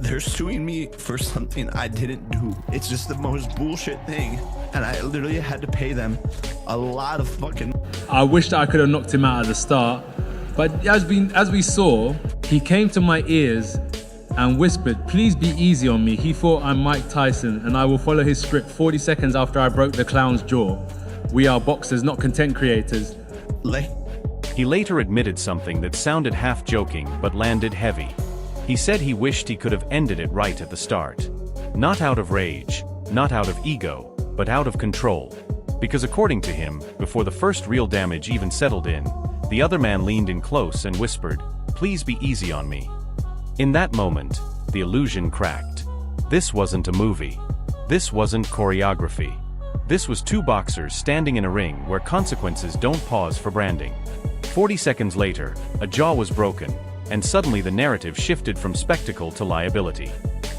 They're suing me for something I didn't do. It's just the most bullshit thing. And I literally had to pay them a lot of fucking... I wish that I could have knocked him out at the start. But as we saw, he came to my ears and whispered, "Please be easy on me." He thought I'm Mike Tyson and I will follow his script 40 seconds after I broke the clown's jaw. We are boxers, not content creators. He later admitted something that sounded half joking but landed heavy. He said he wished he could have ended it right at the start. Not out of rage, not out of ego, but out of control. Because according to him, before the first real damage even settled in, the other man leaned in close and whispered, "Please be easy on me." In that moment, the illusion cracked. This wasn't a movie. This wasn't choreography. This was two boxers standing in a ring where consequences don't pause for branding. 40 seconds later, a jaw was broken, and suddenly the narrative shifted from spectacle to liability.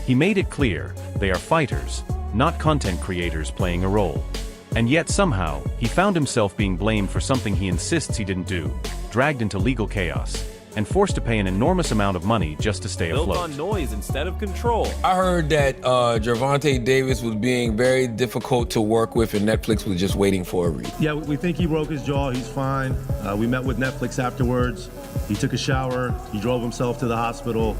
He made it clear, they are fighters, not content creators playing a role. And yet somehow, he found himself being blamed for something he insists he didn't do, dragged into legal chaos, and forced to pay an enormous amount of money just to stay afloat. Built on noise instead of control. I heard that Gervonta Davis was being very difficult to work with and Netflix was just waiting for a reason. Yeah, we think he broke his jaw. He's fine. We met with Netflix afterwards. He took a shower. He drove himself to the hospital.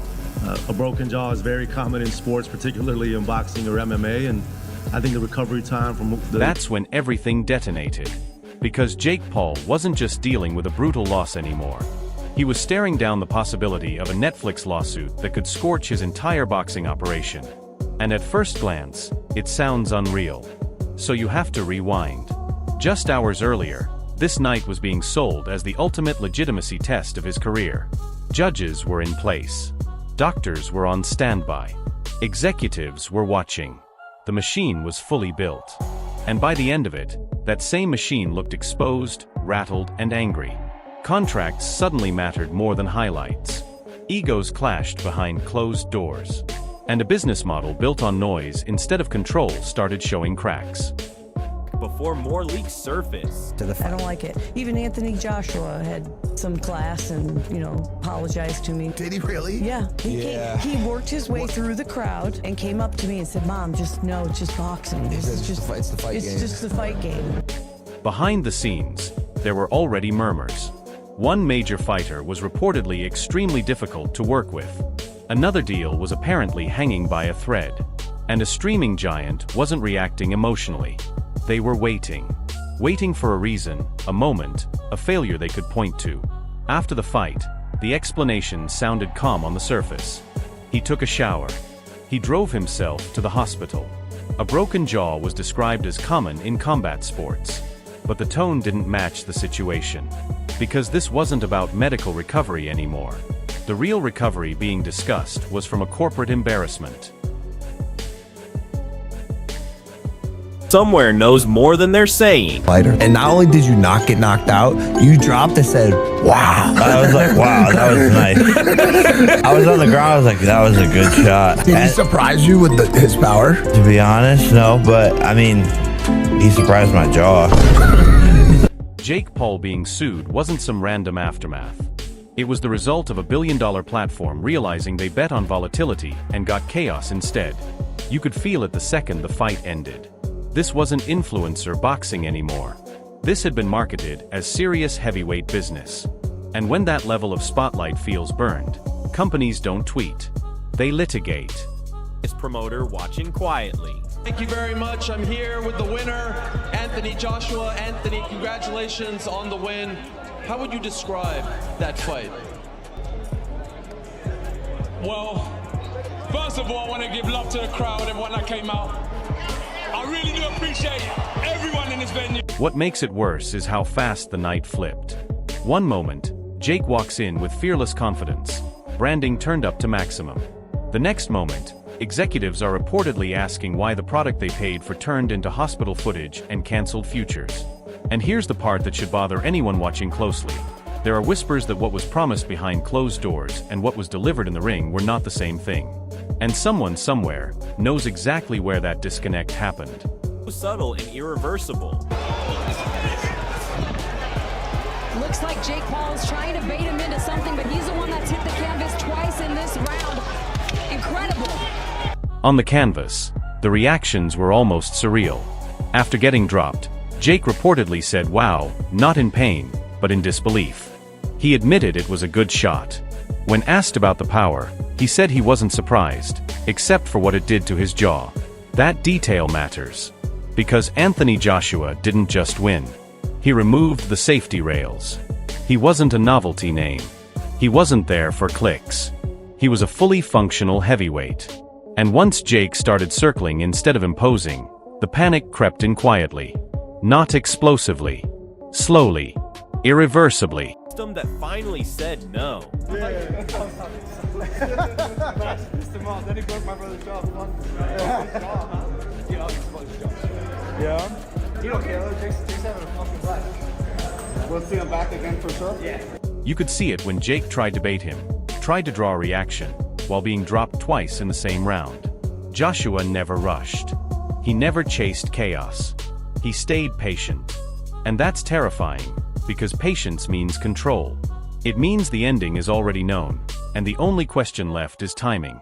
A broken jaw is very common in sports, particularly in boxing or MMA, and I think the recovery time from That's when everything detonated. Because Jake Paul wasn't just dealing with a brutal loss anymore. He was staring down the possibility of a Netflix lawsuit that could scorch his entire boxing operation. And at first glance, it sounds unreal. So you have to rewind. Just hours earlier, this night was being sold as the ultimate legitimacy test of his career. Judges were in place. Doctors were on standby. Executives were watching. The machine was fully built. And by the end of it, that same machine looked exposed, rattled, and angry. Contracts suddenly mattered more than highlights. Egos clashed behind closed doors. And a business model built on noise instead of control started showing cracks. Before more leaks surface. I don't like it. Even Anthony Joshua had some class and, apologized to me. Did he really? Yeah. He worked his way through the crowd and came up to me and said, "Mom, it's just boxing. It's just the fight game." Behind the scenes, there were already murmurs. One major fighter was reportedly extremely difficult to work with. Another deal was apparently hanging by a thread. And a streaming giant wasn't reacting emotionally. They were waiting. Waiting for a reason, a moment, a failure they could point to. After the fight, the explanation sounded calm on the surface. He took a shower. He drove himself to the hospital. A broken jaw was described as common in combat sports. But the tone didn't match the situation. Because this wasn't about medical recovery anymore. The real recovery being discussed was from a corporate embarrassment. Somewhere knows more than they're saying. And not only did you not get knocked out, you dropped and said, "Wow." I was like, wow, that was nice. I was on the ground, I was like, that was a good shot. Did he surprise you with his power? To be honest, no, but I mean, he surprised my jaw. Jake Paul being sued wasn't some random aftermath. It was the result of a billion-dollar platform realizing they bet on volatility and got chaos instead. You could feel it the second the fight ended. This wasn't influencer boxing anymore. This had been marketed as serious heavyweight business. And when that level of spotlight feels burned, companies don't tweet. They litigate. His promoter watching quietly. Thank you very much. I'm here with the winner, Anthony Joshua. Anthony, congratulations on the win. How would you describe that fight? Well, first of all, I want to give love to the crowd, everyone that came out. I really do appreciate everyone in this venue. What makes it worse is how fast the night flipped. One moment, Jake walks in with fearless confidence, branding turned up to maximum. The next moment, executives are reportedly asking why the product they paid for turned into hospital footage and canceled futures. And here's the part that should bother anyone watching closely. There are whispers that what was promised behind closed doors and what was delivered in the ring were not the same thing. And someone somewhere knows exactly where that disconnect happened. Subtle and irreversible. Looks like Jake Paul is trying to bait him into something, but he's the one that's hit the canvas twice in this round. Incredible. On the canvas, the reactions were almost surreal. After getting dropped, Jake reportedly said wow, not in pain, but in disbelief. He admitted it was a good shot. When asked about the power, he said he wasn't surprised, except for what it did to his jaw. That detail matters. Because Anthony Joshua didn't just win. He removed the safety rails. He wasn't a novelty name. He wasn't there for clicks. He was a fully functional heavyweight. And once Jake started circling instead of imposing, the panic crept in quietly. Not explosively. Slowly. Irreversibly. System that finally said no. Yeah. You don't care though, Jake's having a fucking blast. We'll see him back again for sure? Yeah. You could see it when Jake tried to bait him, tried to draw a reaction, while being dropped twice in the same round. Joshua never rushed. He never chased chaos. He stayed patient. And that's terrifying, because patience means control. It means the ending is already known, and the only question left is timing.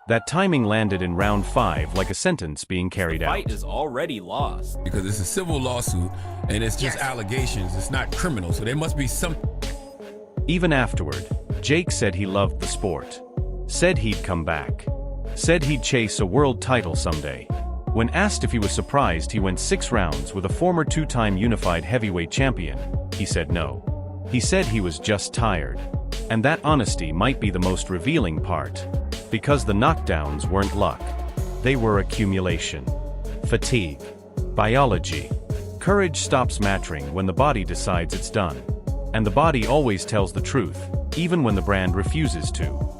That timing landed in round 5 like a sentence being carried out. The fight is already lost. Because it's a civil lawsuit, and it's just allegations, it's not criminal, so there must be some... Even afterward, Jake said he loved the sport. Said he'd come back. Said he'd chase a world title someday. When asked if he was surprised he went 6 rounds with a former 2-time unified heavyweight champion, he said no. He said he was just tired. And that honesty might be the most revealing part. Because the knockdowns weren't luck. They were accumulation. Fatigue. Biology. Courage stops mattering when the body decides it's done. And the body always tells the truth, even when the brand refuses to.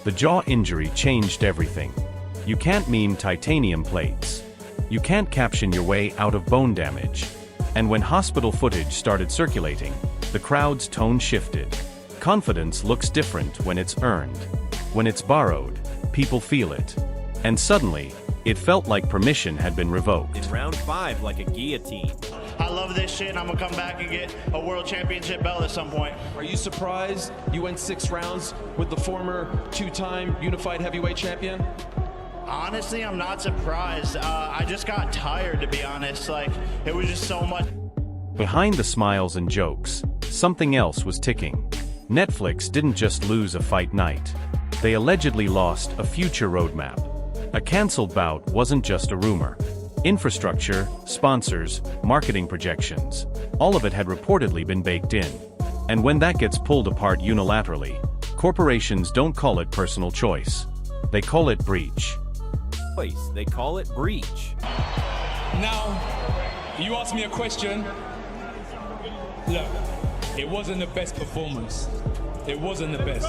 The jaw injury changed everything. You can't meme titanium plates. You can't caption your way out of bone damage. And when hospital footage started circulating, the crowd's tone shifted. Confidence looks different when it's earned. When it's borrowed, people feel it. And suddenly, it felt like permission had been revoked. In round 5, like a guillotine. I love this shit, and I'm gonna come back and get a world championship belt at some point. Are you surprised you went 6 rounds with the former 2-time unified heavyweight champion? Honestly, I'm not surprised. I just got tired, to be honest. Like, it was just so much. Behind the smiles and jokes, something else was ticking. Netflix didn't just lose a fight night. They allegedly lost a future roadmap. A cancelled bout wasn't just a rumor. Infrastructure, sponsors, marketing projections, all of it had reportedly been baked in. And when that gets pulled apart unilaterally, corporations don't call it personal choice. They call it breach. They call it breach. Now, you asked me a question. Look, it wasn't the best performance. It wasn't the best.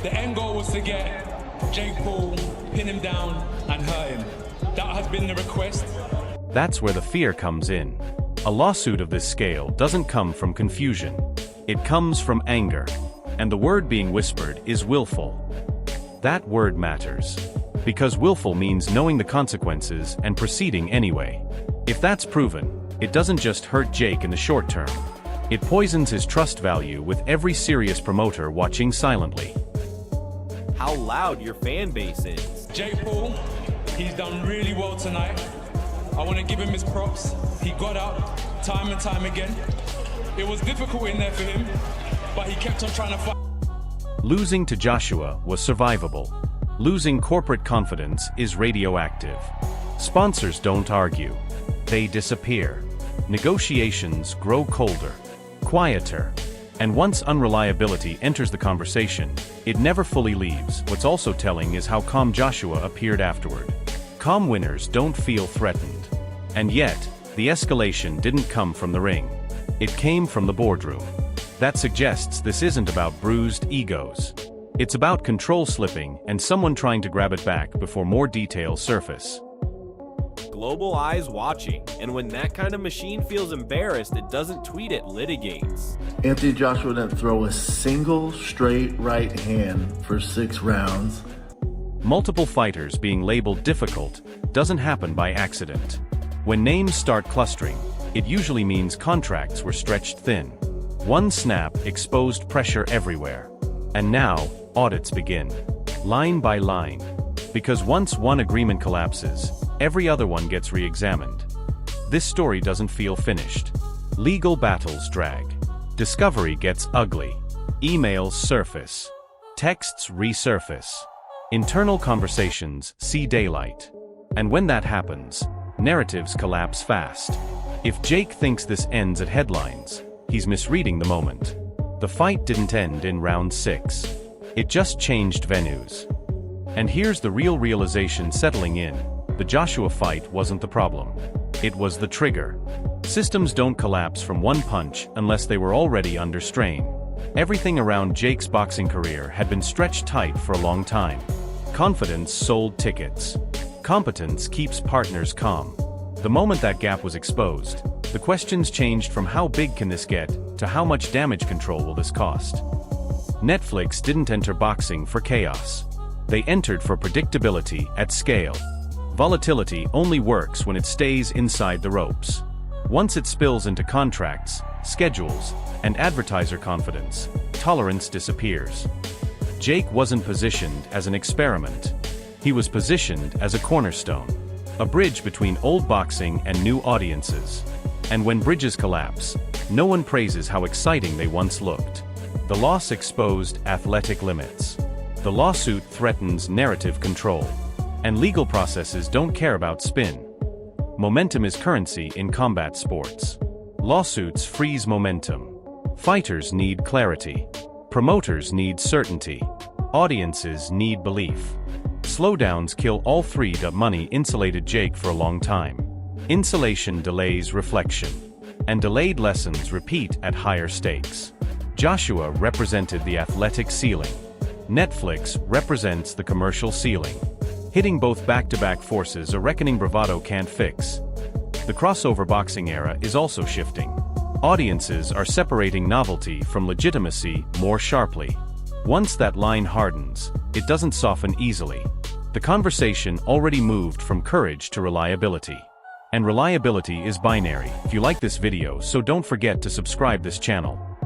The end goal was to get Jake Paul, pin him down, and hurt him. That has been the request. That's where the fear comes in. A lawsuit of this scale doesn't come from confusion. It comes from anger. And the word being whispered is willful. That word matters. Because willful means knowing the consequences and proceeding anyway. If that's proven, it doesn't just hurt Jake in the short term. It poisons his trust value with every serious promoter watching silently. How loud your fan base is. Jake Paul, he's done really well tonight. I want to give him his props. He got up time and time again. It was difficult in there for him, but he kept on trying to fight. Losing to Joshua was survivable. Losing corporate confidence is radioactive. Sponsors don't argue. They disappear. Negotiations grow colder, quieter. And once unreliability enters the conversation, it never fully leaves. What's also telling is how calm Joshua appeared afterward. Calm winners don't feel threatened. And yet, the escalation didn't come from the ring. It came from the boardroom. That suggests this isn't about bruised egos. It's about control slipping and someone trying to grab it back before more details surface. Global eyes watching, and when that kind of machine feels embarrassed, it doesn't tweet, it litigates. Anthony Joshua didn't throw a single straight right hand for 6 rounds. Multiple fighters being labeled difficult doesn't happen by accident. When names start clustering, it usually means contracts were stretched thin. One snap exposed pressure everywhere. And now, audits begin. Line by line. Because once one agreement collapses, every other one gets re-examined. This story doesn't feel finished. Legal battles drag. Discovery gets ugly. Emails surface. Texts resurface. Internal conversations see daylight. And when that happens, narratives collapse fast. If Jake thinks this ends at headlines, he's misreading the moment. The fight didn't end in round 6. It just changed venues. And here's the real realization settling in. The Joshua fight wasn't the problem. It was the trigger. Systems don't collapse from one punch unless they were already under strain. Everything around Jake's boxing career had been stretched tight for a long time. Confidence sold tickets. Competence keeps partners calm. The moment that gap was exposed, the questions changed from how big can this get to how much damage control will this cost. Netflix didn't enter boxing for chaos. They entered for predictability at scale. Volatility only works when it stays inside the ropes. Once it spills into contracts, schedules, and advertiser confidence, tolerance disappears. Jake wasn't positioned as an experiment. He was positioned as a cornerstone, a bridge between old boxing and new audiences. And when bridges collapse, no one praises how exciting they once looked. The loss exposed athletic limits. The lawsuit threatens narrative control. And legal processes don't care about spin. Momentum is currency in combat sports. Lawsuits freeze momentum. Fighters need clarity. Promoters need certainty. Audiences need belief. Slowdowns kill all three. Money insulated Jake for a long time. Insulation delays reflection. And delayed lessons repeat at higher stakes. Joshua represented the athletic ceiling. Netflix represents the commercial ceiling. Hitting both back-to-back forces a reckoning bravado can't fix. The crossover boxing era is also shifting. Audiences are separating novelty from legitimacy more sharply. Once that line hardens, it doesn't soften easily. The conversation already moved from courage to reliability. And reliability is binary. If you like this video, so don't forget to subscribe this channel.